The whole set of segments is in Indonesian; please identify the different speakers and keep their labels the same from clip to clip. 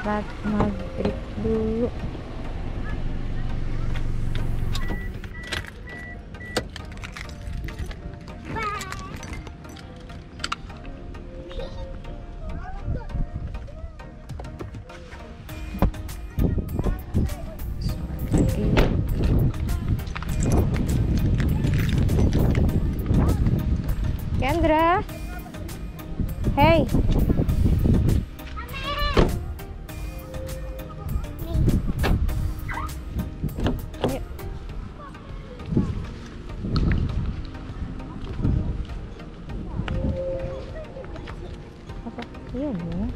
Speaker 1: sholat maghrib dulu. Kendra, hey. Apa? Iya dong.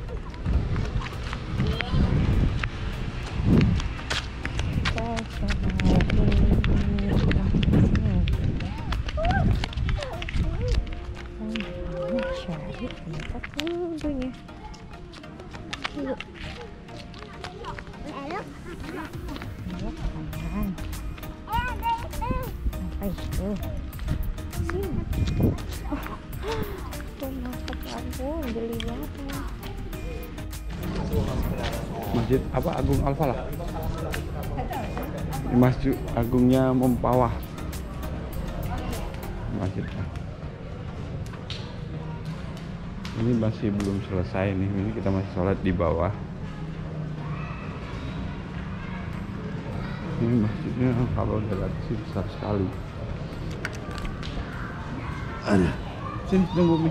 Speaker 1: Cari tempat wudhunya. Yuk. Belok kanan. Apa itu? Sini. Tuh masak, ampun, geli banget.
Speaker 2: Masjid apa Agung Al-Falah? Masjid Agungnya Mempawah. Masjid. Ini masih belum selesai nih. Ini kita masih sholat di bawah. Ini masjidnya kalau lihat sih besar sekali. Ada. Sini tunggu Mi.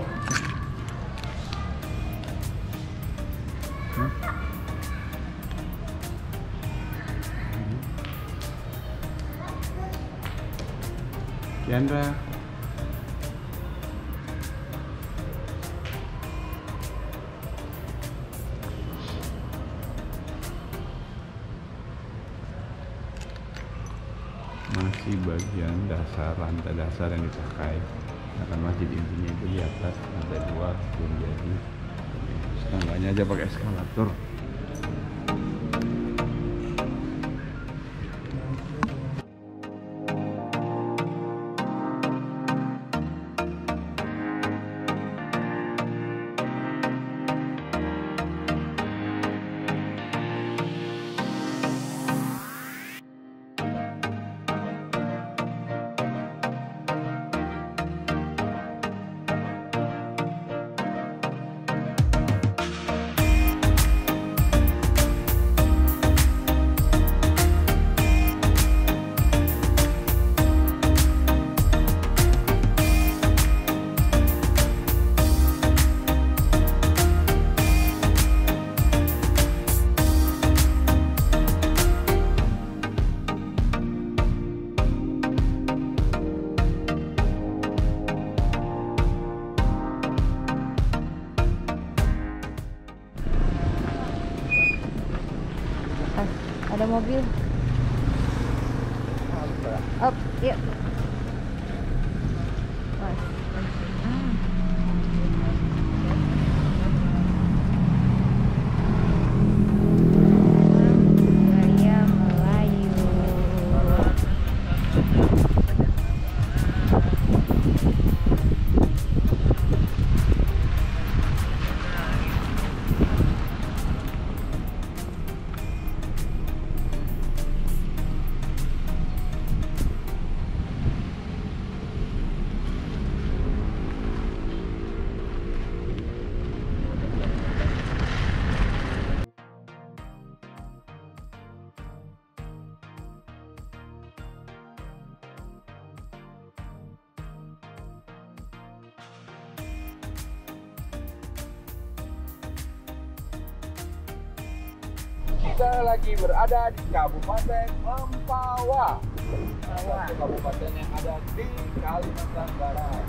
Speaker 2: Kendra. Masih bagian dasar, lantai dasar yang dipakai. Karena masjid intinya itu di atas, lantai 2 belum jadi. Tangganya aja pakai eskalator. Ada mobil. Up, yuk. Gaya Melayu.
Speaker 3: Kita lagi berada di Kabupaten Mempawah, salah satu kabupaten yang ada di Kalimantan Barat.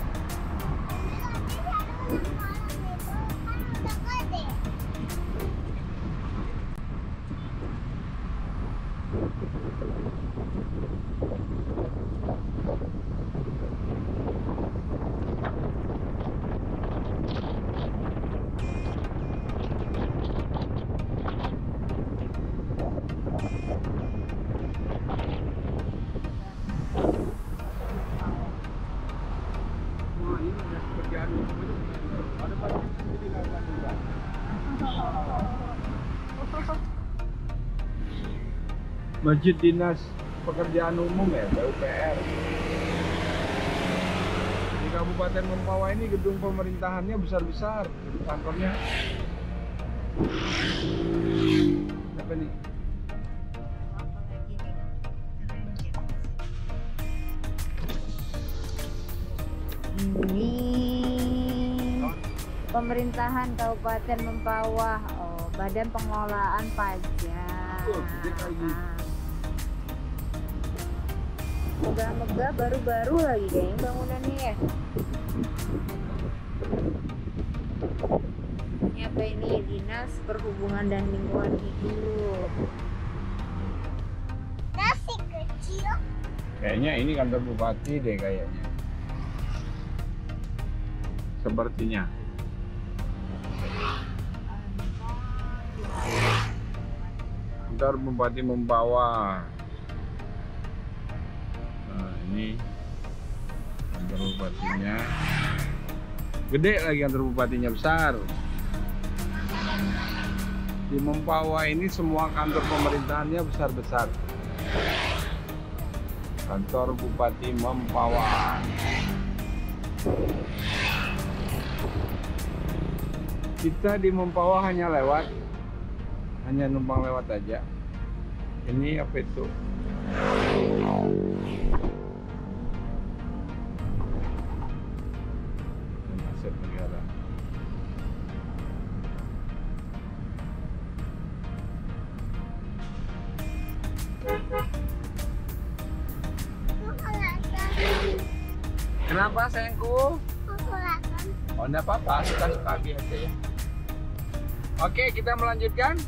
Speaker 3: Ada
Speaker 2: Masjid Dinas Pekerjaan Umum ya, PUPR. Di Kabupaten Mempawah ini gedung pemerintahannya besar-besar, kantornya. Apa nih?
Speaker 1: Ini pemerintahan Kabupaten Mempawah, Badan Pengelolaan Pajak. Megah-megah, baru-baru lagi kayaknya bangunannya ya. Ini apa ini? Dinas Perhubungan dan Lingkungan Hidup.
Speaker 4: Nasi kecil.
Speaker 2: Kayaknya ini kantor bupati deh kayaknya. Sepertinya. Kantor Bupati Mempawah. Nah, ini kantor bupatinya. Gede lagi kantor bupatinya, besar. Di Mempawah ini semua kantor pemerintahannya besar-besar. Kantor Bupati Mempawah. Kita di Mempawah hanya lewat, hanya numpang lewat aja. Ini apa itu? Aset negara. Kenapa sayangku? Oh, enggak apa-apa, suka-suka biasa ya. Oke, kita melanjutkan.